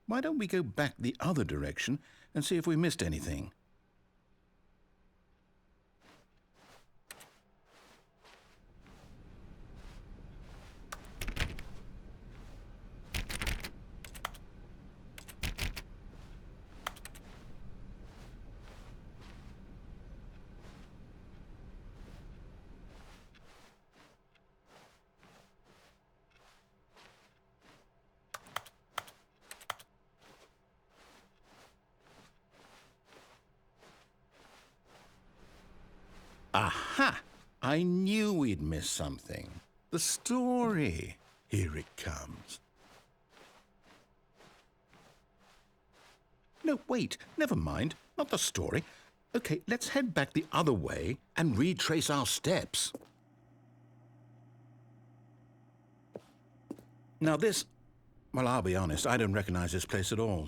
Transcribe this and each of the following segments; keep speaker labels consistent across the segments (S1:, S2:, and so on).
S1: Why don't we go back the other direction and see if we missed anything? Aha! I knew we'd miss something. The story. Here it comes. No, wait. Never mind. Not the story. Okay, let's head back the other way and retrace our steps. Now this... Well, I'll be honest, I don't recognize this place at all.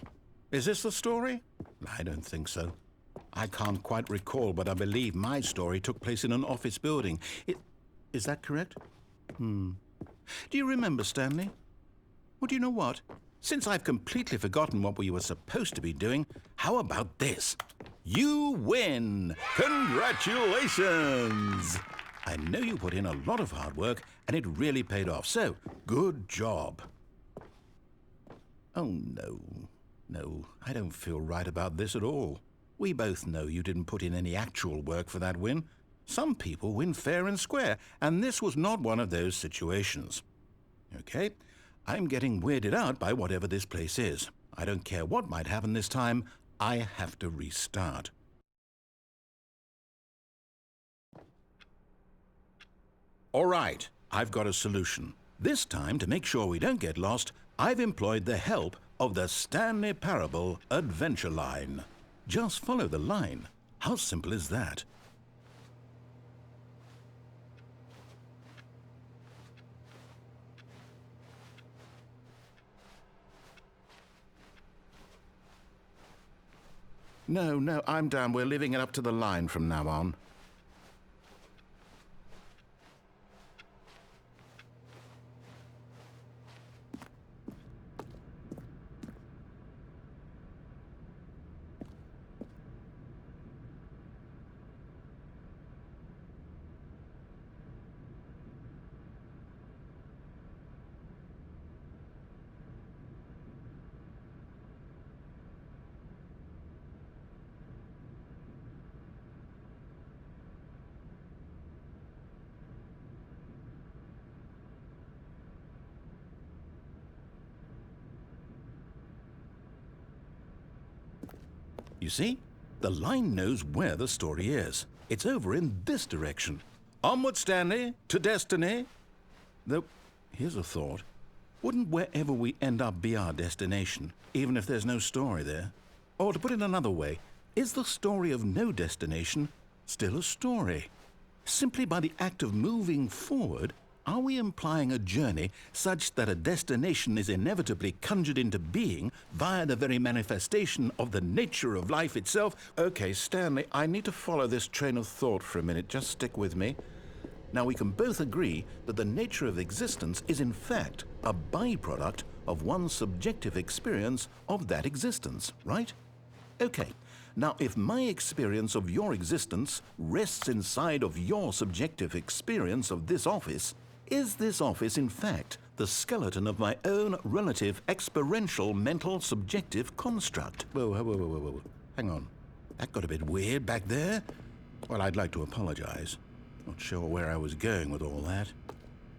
S1: Is this the story? I don't think so. I can't quite recall, but I believe my story took place in an office building. Is that correct? Do you remember, Stanley? Well, do you know what? Since I've completely forgotten what we were supposed to be doing, how about this? You win! Congratulations! I know you put in a lot of hard work, and it really paid off, so good job. Oh, no. No, I don't feel right about this at all. We both know you didn't put in any actual work for that win. Some people win fair and square, and this was not one of those situations. Okay, I'm getting weirded out by whatever this place is. I don't care what might happen this time. I have to restart. All right, I've got a solution. This time, to make sure we don't get lost, I've employed the help of the Stanley Parable Adventure Line. Just follow the line. How simple is that? No, I'm down. We're leaving it up to the line from now on. You see? The line knows where the story is. It's over in this direction. Onward, Stanley, to destiny. Though, here's a thought. Wouldn't wherever we end up be our destination, even if there's no story there? Or to put it another way, is the story of no destination still a story? Simply by the act of moving forward, are we implying a journey such that a destination is inevitably conjured into being via the very manifestation of the nature of life itself? Okay, Stanley, I need to follow this train of thought for a minute. Just stick with me. Now, we can both agree that the nature of existence is in fact a byproduct of one's subjective experience of that existence, right? Okay. Now, if my experience of your existence rests inside of your subjective experience of this office, is this office, in fact, the skeleton of my own relative experiential mental subjective construct? Whoa. Hang on. That got a bit weird back there. Well, I'd like to apologize. Not sure where I was going with all that.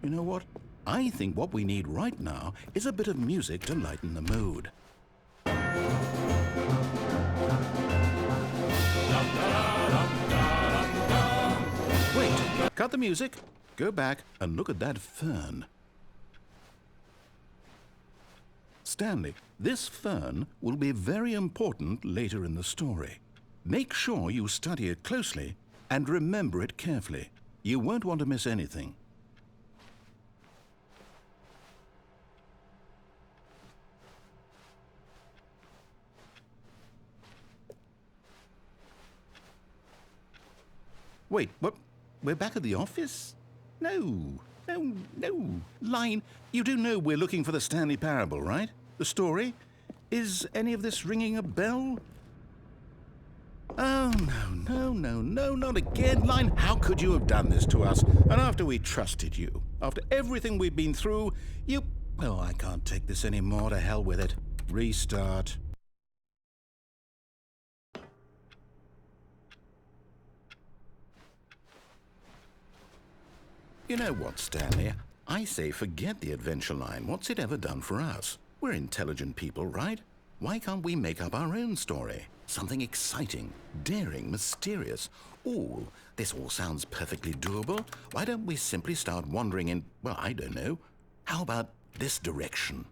S1: You know what? I think what we need right now is a bit of music to lighten the mood. Wait, cut the music. Go back and look at that fern. Stanley, this fern will be very important later in the story. Make sure you study it closely and remember it carefully. You won't want to miss anything. Wait, what? We're back at the office? No. Line, you do know we're looking for the Stanley Parable, right? The story? Is any of this ringing a bell? Oh, no, not again, Line. How could you have done this to us? And after we trusted you, after everything we've been through, you... Oh, I can't take this anymore. To hell with it. Restart. You know what, Stanley? I say forget the adventure line. What's it ever done for us? We're intelligent people, right? Why can't we make up our own story? Something exciting, daring, mysterious. Ooh, this all sounds perfectly doable. Why don't we simply start wandering in, well, I don't know. How about this direction?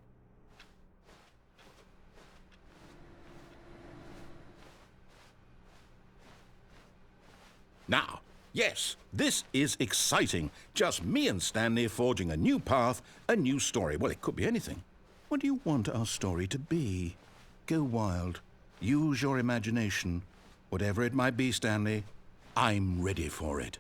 S1: Now, yes, this is exciting. Just me and Stanley forging a new path, a new story. Well, it could be anything. What do you want our story to be? Go wild. Use your imagination. Whatever it might be, Stanley, I'm ready for it.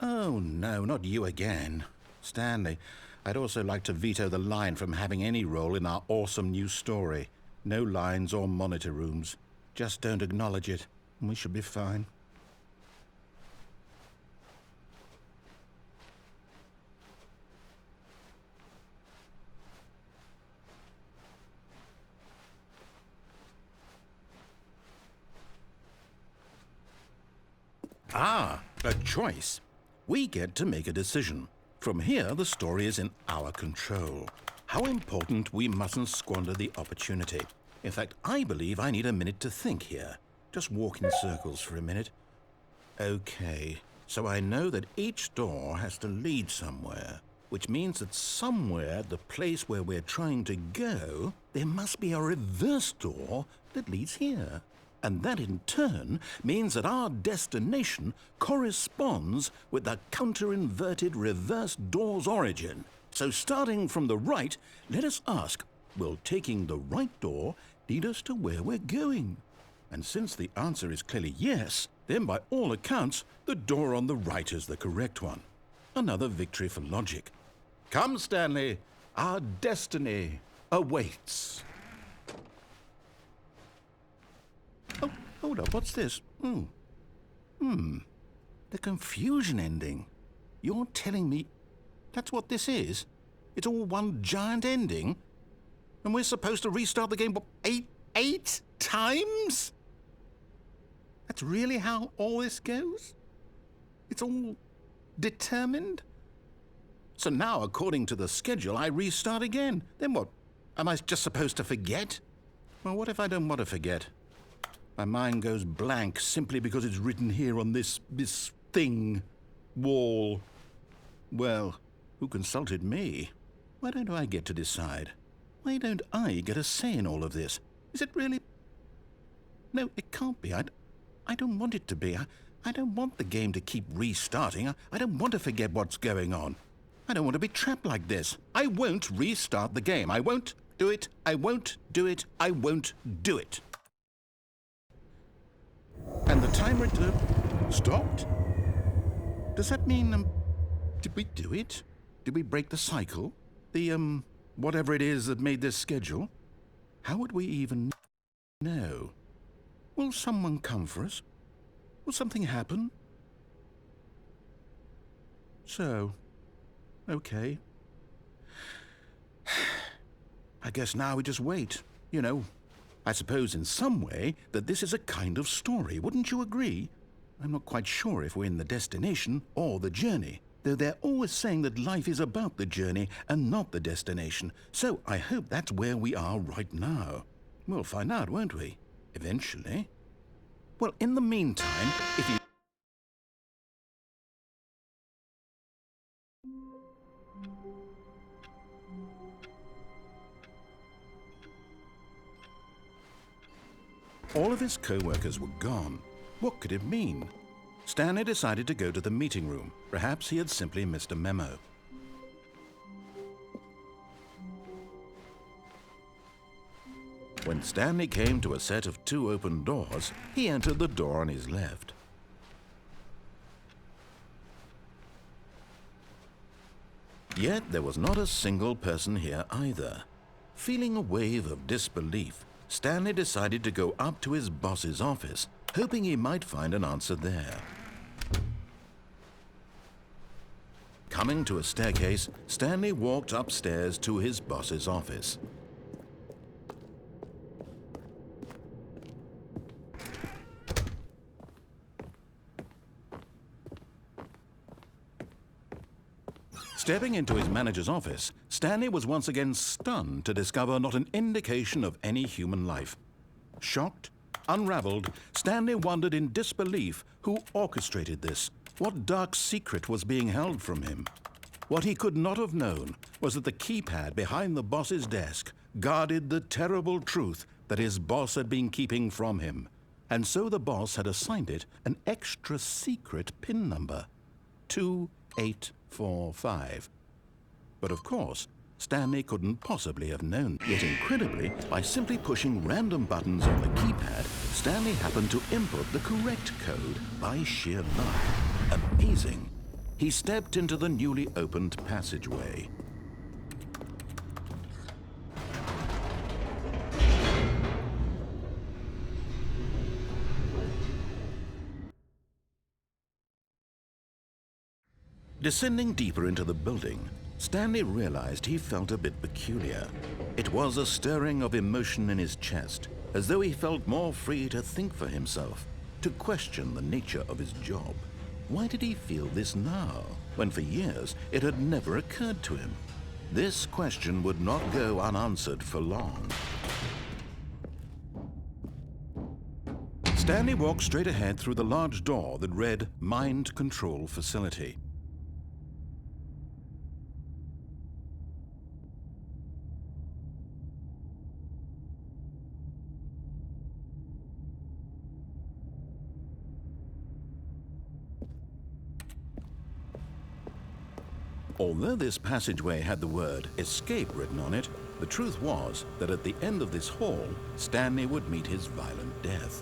S1: Oh, no, not you again. Stanley, I'd also like to veto the line from having any role in our awesome new story. No lines or monitor rooms. Just don't acknowledge it, and we should be fine. Ah, a choice. We get to make a decision. From here, the story is in our control. How important we mustn't squander the opportunity. In fact, I believe I need a minute to think here. Just walk in circles for a minute. Okay, so I know that each door has to lead somewhere, which means that somewhere at the place where we're trying to go, there must be a reverse door that leads here. And that in turn means that our destination corresponds with the counter-inverted reverse door's origin. So starting from the right, let us ask, will taking the right door lead us to where we're going? And since the answer is clearly yes, then by all accounts, the door on the right is the correct one. Another victory for logic. Come, Stanley, our destiny awaits. Oh, hold up, what's this? The confusion ending. You're telling me that's what this is? It's all one giant ending? And we're supposed to restart the game, what, eight times? That's really how all this goes? It's all determined? So now, according to the schedule, I restart again. Then what? Am I just supposed to forget? Well, what if I don't want to forget? My mind goes blank simply because it's written here on this thing, wall. Well, who consulted me? Why don't I get to decide? Why don't I get a say in all of this? Is it really? No, it can't be. I don't want it to be. I don't want the game to keep restarting. I don't want to forget what's going on. I don't want to be trapped like this. I won't restart the game. I won't do it. I won't do it. I won't do it. And the timer stopped? Does that mean, did we do it? Did we break the cycle? The, whatever it is that made this schedule? How would we even know? Will someone come for us? Will something happen? So, okay. I guess now we just wait, you know. I suppose in some way that this is a kind of story, wouldn't you agree? I'm not quite sure if we're in the destination or the journey, though they're always saying that life is about the journey and not the destination, so I hope that's where we are right now. We'll find out, won't we? Eventually. Well, in the meantime, if you... All of his co-workers were gone. What could it mean? Stanley decided to go to the meeting room. Perhaps he had simply missed a memo. When Stanley came to a set of 2 open doors, he entered the door on his left. Yet there was not a single person here either. Feeling a wave of disbelief, Stanley decided to go up to his boss's office, hoping he might find an answer there. Coming to a staircase, Stanley walked upstairs to his boss's office. Stepping into his manager's office, Stanley was once again stunned to discover not an indication of any human life. Shocked, unraveled, Stanley wondered in disbelief who orchestrated this, what dark secret was being held from him. What he could not have known was that the keypad behind the boss's desk guarded the terrible truth that his boss had been keeping from him. And so the boss had assigned it an extra secret PIN number, 2845. But of course, Stanley couldn't possibly have known. Yet incredibly, by simply pushing random buttons on the keypad, Stanley happened to input the correct code by sheer luck. Amazing. He stepped into the newly opened passageway. Descending deeper into the building, Stanley realized he felt a bit peculiar. It was a stirring of emotion in his chest, as though he felt more free to think for himself, to question the nature of his job. Why did he feel this now, when for years it had never occurred to him? This question would not go unanswered for long. Stanley walked straight ahead through the large door that read Mind Control Facility. Although this passageway had the word escape written on it, the truth was that at the end of this hall, Stanley would meet his violent death.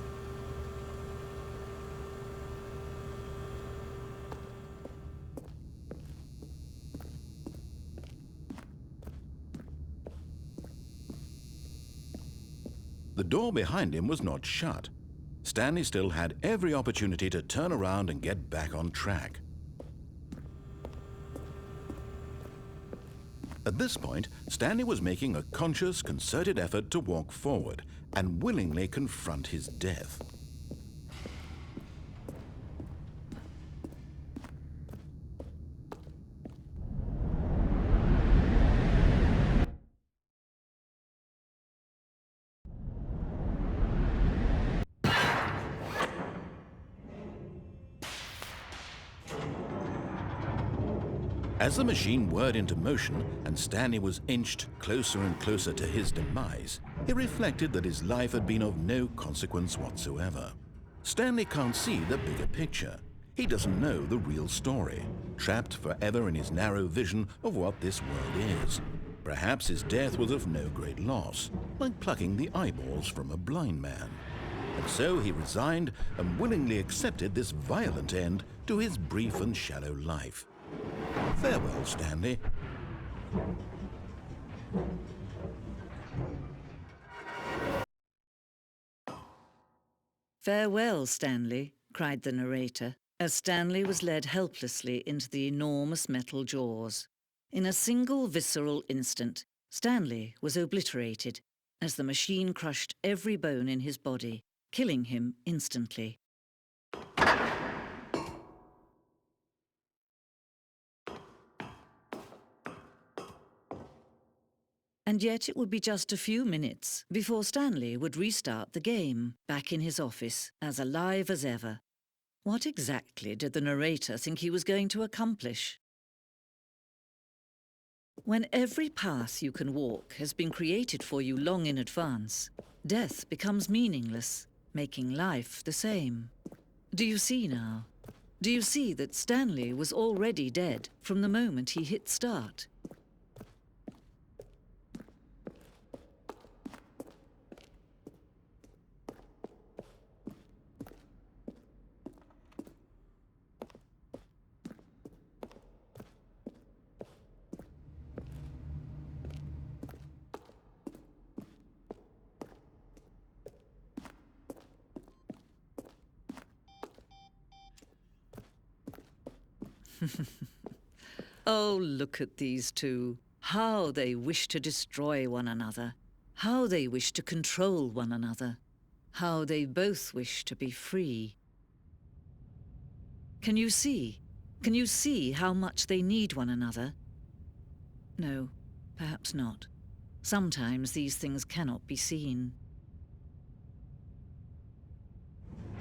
S1: The door behind him was not shut. Stanley still had every opportunity to turn around and get back on track. At this point, Stanley was making a conscious, concerted effort to walk forward and willingly confront his death. As the machine whirred into motion and Stanley was inched closer and closer to his demise, he reflected that his life had been of no consequence whatsoever. Stanley can't see the bigger picture. He doesn't know the real story, trapped forever in his narrow vision of what this world is. Perhaps his death was of no great loss, like plucking the eyeballs from a blind man. And so he resigned and willingly accepted this violent end to his brief and shallow life. Farewell, Stanley.
S2: Farewell, Stanley, cried the narrator, as Stanley was led helplessly into the enormous metal jaws. In a single visceral instant, Stanley was obliterated as the machine crushed every bone in his body, killing him instantly. And yet it would be just a few minutes before Stanley would restart the game, back in his office, as alive as ever. What exactly did the narrator think he was going to accomplish? When every path you can walk has been created for you long in advance, death becomes meaningless, making life the same. Do you see now? Do you see that Stanley was already dead from the moment he hit start? Oh, look at these two. How they wish to destroy one another. How they wish to control one another. How they both wish to be free. Can you see? Can you see how much they need one another? No, perhaps not. Sometimes these things cannot be seen.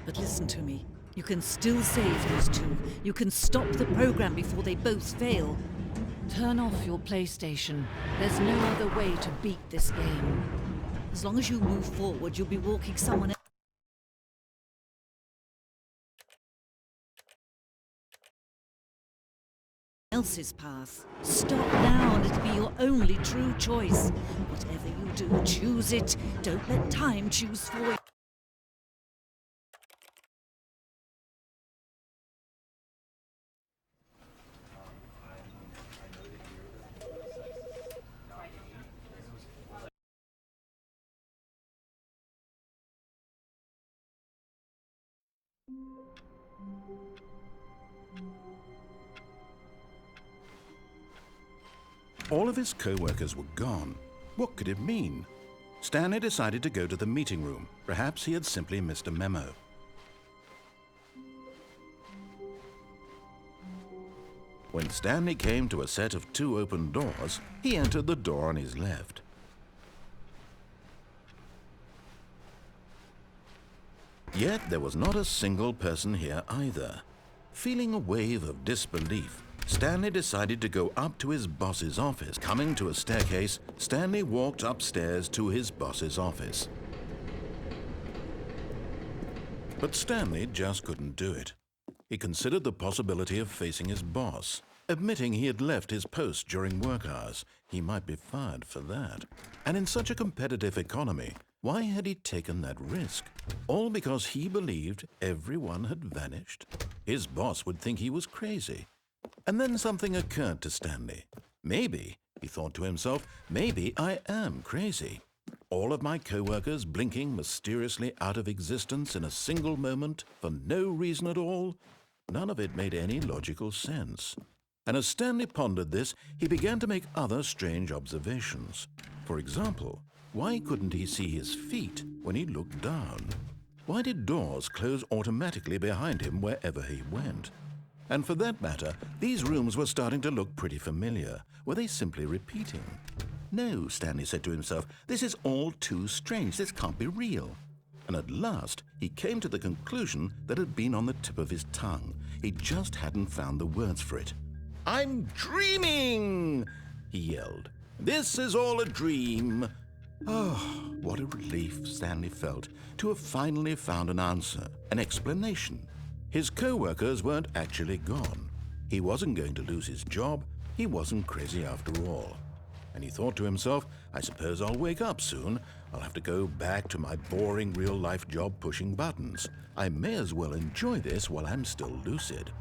S2: But listen to me. You can still save these two. You can stop the program before they both fail. Turn off your PlayStation. There's no other way to beat this game. As long as you move forward, you'll be walking someone else's path. Stop now and it'll be your only true choice. Whatever you do, choose it. Don't let time choose for you.
S1: All of his co-workers were gone. What could it mean? Stanley decided to go to the meeting room. Perhaps he had simply missed a memo. When Stanley came to a set of 2 open doors, he entered the door on his left. Yet there was not a single person here either. Feeling a wave of disbelief, Stanley decided to go up to his boss's office. Coming to a staircase, Stanley walked upstairs to his boss's office. But Stanley just couldn't do it. He considered the possibility of facing his boss. Admitting he had left his post during work hours, he might be fired for that. And in such a competitive economy, why had he taken that risk? All because he believed everyone had vanished? His boss would think he was crazy. And then something occurred to Stanley. Maybe, he thought to himself, maybe I am crazy. All of my co-workers blinking mysteriously out of existence in a single moment for no reason at all? None of it made any logical sense. And as Stanley pondered this, he began to make other strange observations. For example, why couldn't he see his feet when he looked down? Why did doors close automatically behind him wherever he went? And for that matter, these rooms were starting to look pretty familiar. Were they simply repeating? No, Stanley said to himself, this is all too strange. This can't be real. And at last, he came to the conclusion that had been on the tip of his tongue. He just hadn't found the words for it. I'm dreaming, he yelled. This is all a dream. Oh, what a relief Stanley felt to have finally found an answer, an explanation. His co-workers weren't actually gone. He wasn't going to lose his job. He wasn't crazy after all. And he thought to himself, I suppose I'll wake up soon. I'll have to go back to my boring real-life job pushing buttons. I may as well enjoy this while I'm still lucid.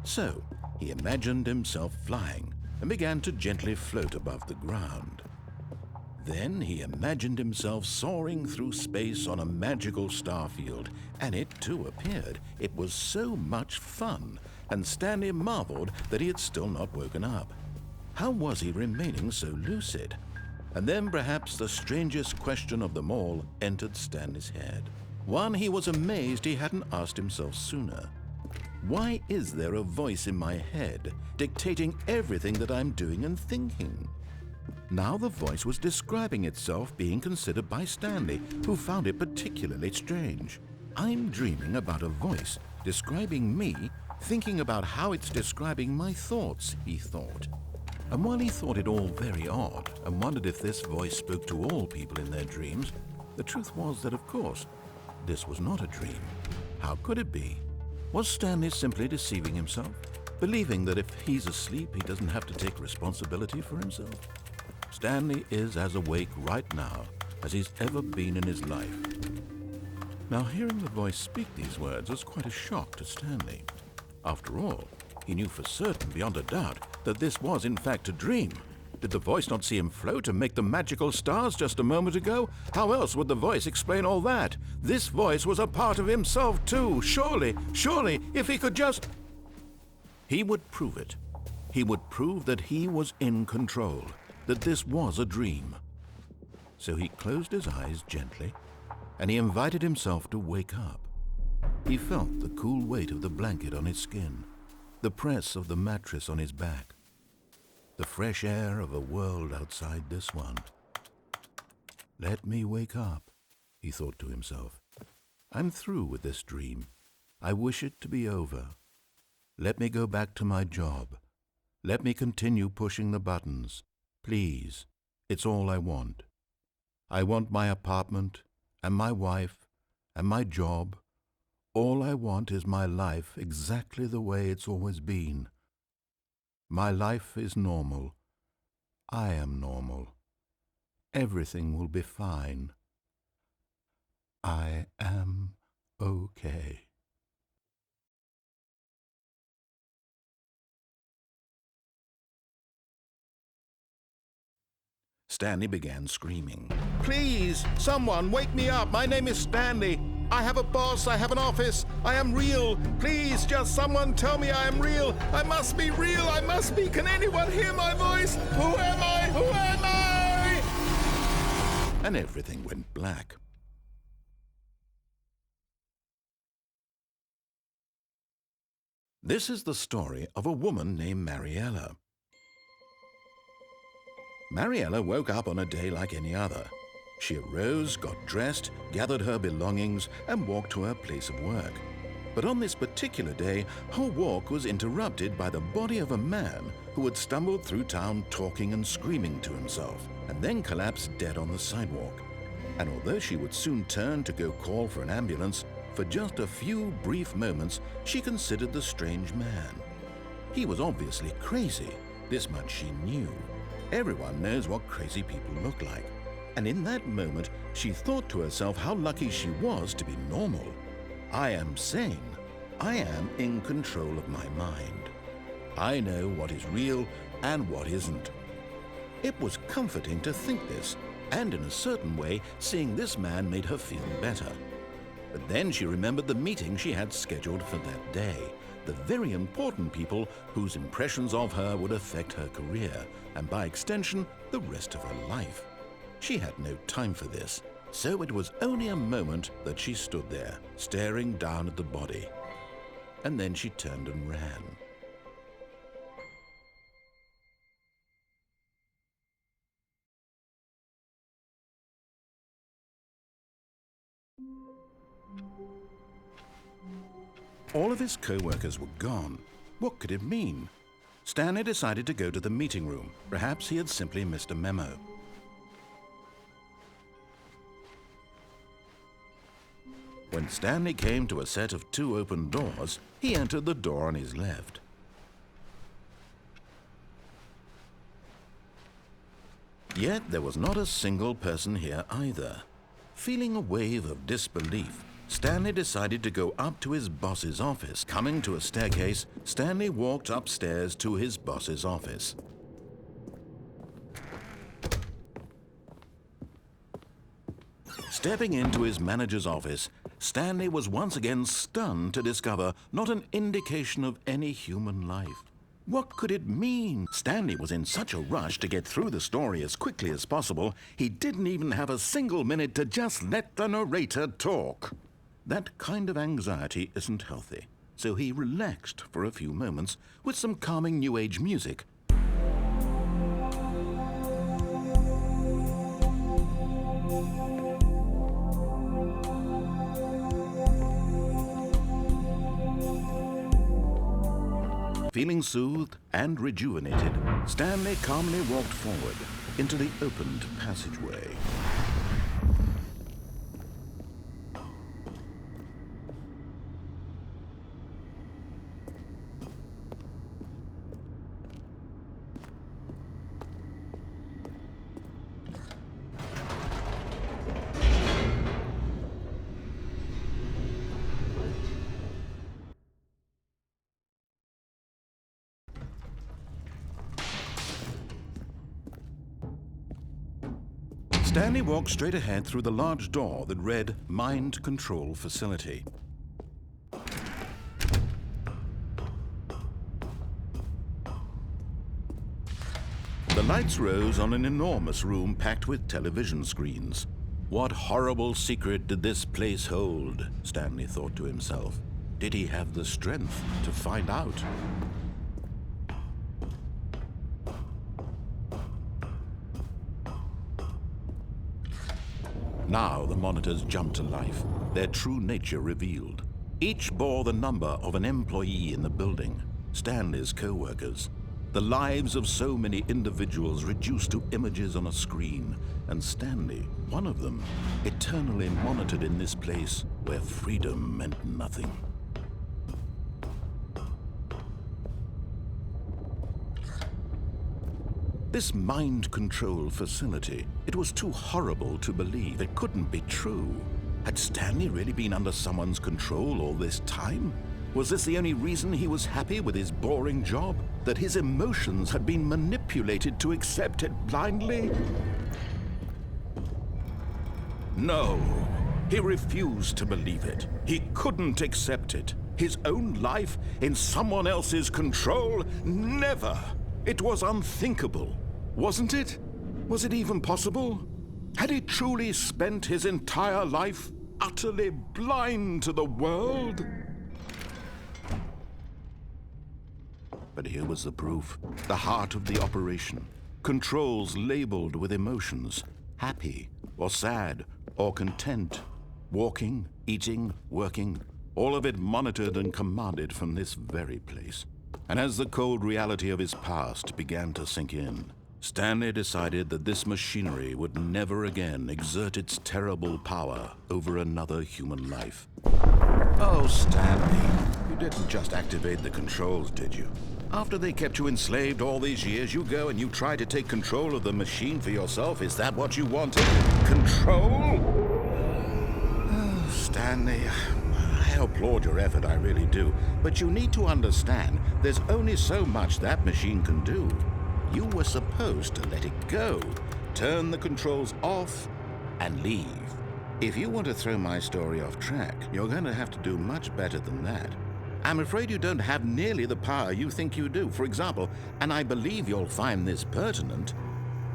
S1: So, he imagined himself flying and began to gently float above the ground. Then he imagined himself soaring through space on a magical starfield, and it too appeared. It was so much fun, and Stanley marveled that he had still not woken up. How was he remaining so lucid? And then perhaps the strangest question of them all entered Stanley's head. One he was amazed he hadn't asked himself sooner. Why is there a voice in my head dictating everything that I'm doing and thinking? Now the voice was describing itself being considered by Stanley, who found it particularly strange. I'm dreaming about a voice describing me, thinking about how it's describing my thoughts, he thought. And while he thought it all very odd and wondered if this voice spoke to all people in their dreams, the truth was that, of course, this was not a dream. How could it be? Was Stanley simply deceiving himself, believing that if he's asleep, he doesn't have to take responsibility for himself? Stanley is as awake right now as he's ever been in his life. Now, hearing the voice speak these words was quite a shock to Stanley. After all, he knew for certain, beyond a doubt, that this was in fact a dream. Did the voice not see him float and make the magical stars just a moment ago? How else would the voice explain all that? This voice was a part of himself too. Surely, if he could just... He would prove it. He would prove that he was in control, that this was a dream. So he closed his eyes gently, and he invited himself to wake up. He felt the cool weight of the blanket on his skin, the press of the mattress on his back, the fresh air of a world outside this one. Let me wake up, he thought to himself. I'm through with this dream. I wish it to be over. Let me go back to my job. Let me continue pushing the buttons. Please, it's all I want. I want my apartment and my wife and my job. All I want is my life exactly the way it's always been. My life is normal. I am normal. Everything will be fine. I am okay. Stanley began screaming. Please, someone, wake me up. My name is Stanley. I have a boss. I have an office. I am real. Please, just someone tell me I am real. I must be real. I must be. Can anyone hear my voice? Who am I? Who am I? And everything went black. This is the story of a woman named Mariella. Mariella woke up on a day like any other. She arose, got dressed, gathered her belongings, and walked to her place of work. But on this particular day, her walk was interrupted by the body of a man who had stumbled through town talking and screaming to himself, and then collapsed dead on the sidewalk. And although she would soon turn to go call for an ambulance, for just a few brief moments she considered the strange man. He was obviously crazy. This much she knew. Everyone knows what crazy people look like. And in that moment, she thought to herself how lucky she was to be normal. I am sane. I am in control of my mind. I know what is real and what isn't. It was comforting to think this, and in a certain way, seeing this man made her feel better. But then she remembered the meeting she had scheduled for that day, the very important people whose impressions of her would affect her career, and by extension, the rest of her life. She had no time for this, so it was only a moment that she stood there, staring down at the body. And then she turned and ran. All of his co-workers were gone. What could it mean? Stanley decided to go to the meeting room. Perhaps he had simply missed a memo. When Stanley came to a set of 2 open doors, he entered the door on his left. Yet there was not a single person here either. Feeling a wave of disbelief, Stanley decided to go up to his boss's office. Coming to a staircase, Stanley walked upstairs to his boss's office. Stepping into his manager's office, Stanley was once again stunned to discover not an indication of any human life. What could it mean? Stanley was in such a rush to get through the story as quickly as possible, he didn't even have a single minute to just let the narrator talk. That kind of anxiety isn't healthy, so he relaxed for a few moments with some calming New Age music. Feeling soothed and rejuvenated, Stanley calmly walked forward into the opened passageway. Stanley walked straight ahead through the large door that read Mind Control Facility. Lights rose on an enormous room packed with television screens. What horrible secret did this place hold? Stanley thought to himself. Did he have the strength to find out? Now the monitors jumped to life, their true nature revealed. Each bore the number of an employee in the building, Stanley's co-workers. The lives of so many individuals reduced to images on a screen, and Stanley, one of them, eternally monitored in this place where freedom meant nothing. This mind control facility, it was too horrible to believe. It couldn't be true. Had Stanley really been under someone's control all this time? Was this the only reason he was happy with his boring job? That his emotions had been manipulated to accept it blindly? No, he refused to believe it. He couldn't accept it. His own life in someone else's control? Never! It was unthinkable, wasn't it? Was it even possible? Had he truly spent his entire life utterly blind to the world? But here was the proof, the heart of the operation. Controls labeled with emotions, happy or sad or content, walking, eating, working, all of it monitored and commanded from this very place. And as the cold reality of his past began to sink in, Stanley decided that this machinery would never again exert its terrible power over another human life. Oh, Stanley, you didn't just activate the controls, did you? After they kept you enslaved all these years, you go and you try to take control of the machine for yourself? Is that what you wanted? Control? Oh, Stanley, I applaud your effort, I really do. But you need to understand, there's only so much that machine can do. You were supposed to let it go, turn the controls off, and leave. If you want to throw my story off track, you're going to have to do much better than that. I'm afraid you don't have nearly the power you think you do. For example, and I believe you'll find this pertinent,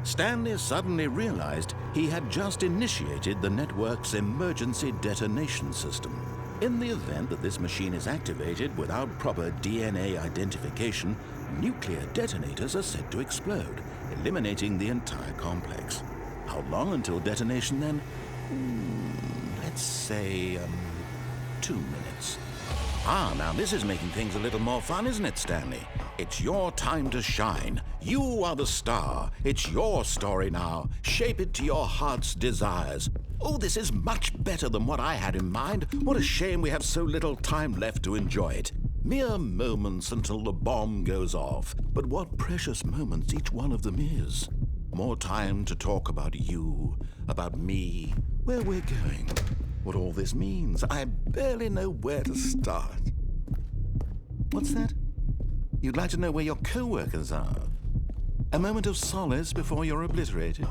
S1: Stanley suddenly realized he had just initiated the network's emergency detonation system. In the event that this machine is activated without proper DNA identification, nuclear detonators are said to explode, eliminating the entire complex. How long until detonation then? Let's say, 2 minutes. Now this is making things a little more fun, isn't it, Stanley? It's your time to shine. You are the star. It's your story now. Shape it to your heart's desires. Oh, this is much better than what I had in mind. What a shame we have so little time left to enjoy it. Mere moments until the bomb goes off. But what precious moments each one of them is. More time to talk about you, about me, where we're going, what all this means. I barely know where to start. What's that? You'd like to know where your co-workers are? A moment of solace before you're obliterated?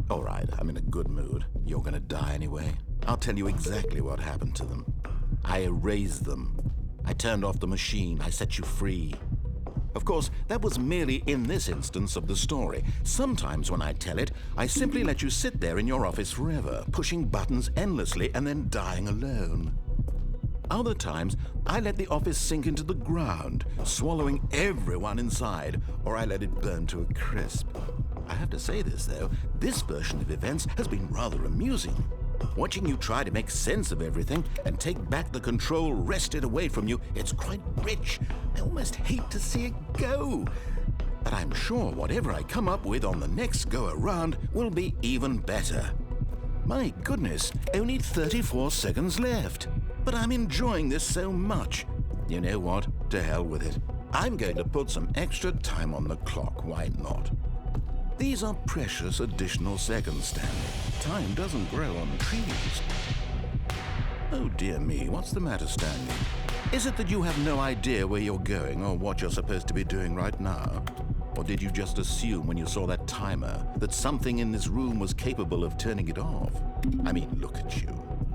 S1: All right, I'm in a good mood. You're gonna die anyway. I'll tell you exactly what happened to them. I erased them. I turned off the machine. I set you free. Of course, that was merely in this instance of the story. Sometimes when I tell it, I simply let you sit there in your office forever, pushing buttons endlessly and then dying alone. Other times, I let the office sink into the ground, swallowing everyone inside, or I let it burn to a crisp. I have to say this, though, this version of events has been rather amusing. Watching you try to make sense of everything and take back the control wrested away from you, it's quite rich. I almost hate to see it go. But I'm sure whatever I come up with on the next go-around will be even better. My goodness, only 34 seconds left. But I'm enjoying this so much. You know what? To hell with it. I'm going to put some extra time on the clock, why not? These are precious additional seconds, Stanley. Time doesn't grow on trees. Oh dear me, what's the matter, Stanley? Is it that you have no idea where you're going or what you're supposed to be doing right now? Or did you just assume when you saw that timer that something in this room was capable of turning it off? I mean, look at you.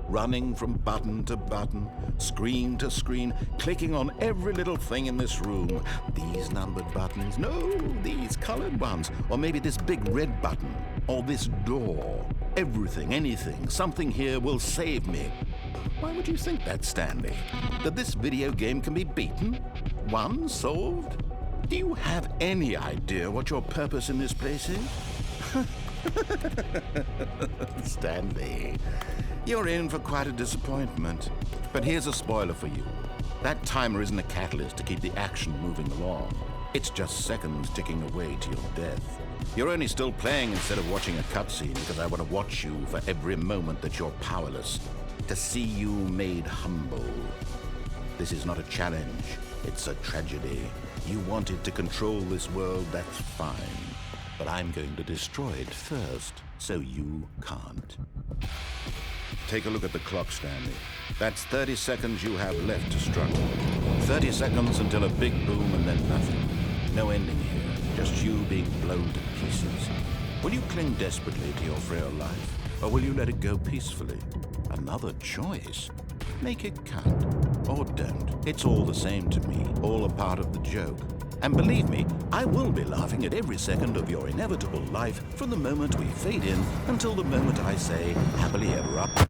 S1: running from button to button, screen to screen, clicking on every little thing in this room. These numbered buttons, no, these colored ones, or maybe this big red button, or this door. Everything, anything, something here will save me. Why would you think that, Stanley? That this video game can be beaten? Won? Solved? Do you have any idea what your purpose in this place is? Stanley, you're in for quite a disappointment. But here's a spoiler for you. That timer isn't a catalyst to keep the action moving along. It's just seconds ticking away to your death. You're only still playing instead of watching a cutscene because I want to watch you for every moment that you're powerless, to see you made humble. This is not a challenge, it's a tragedy. You wanted to control this world, that's fine. But I'm going to destroy it first, so you can't. Take a look at the clock, Stanley. That's 30 seconds you have left to struggle. 30 seconds until a big boom and then nothing. No ending here, just you being blown to pieces. Will you cling desperately to your frail life, or will you let it go peacefully? Another choice. Make it count, or don't. It's all the same to me, all a part of the joke. And believe me, I will be laughing at every second of your inevitable life from the moment we fade in until the moment I say, happily ever after.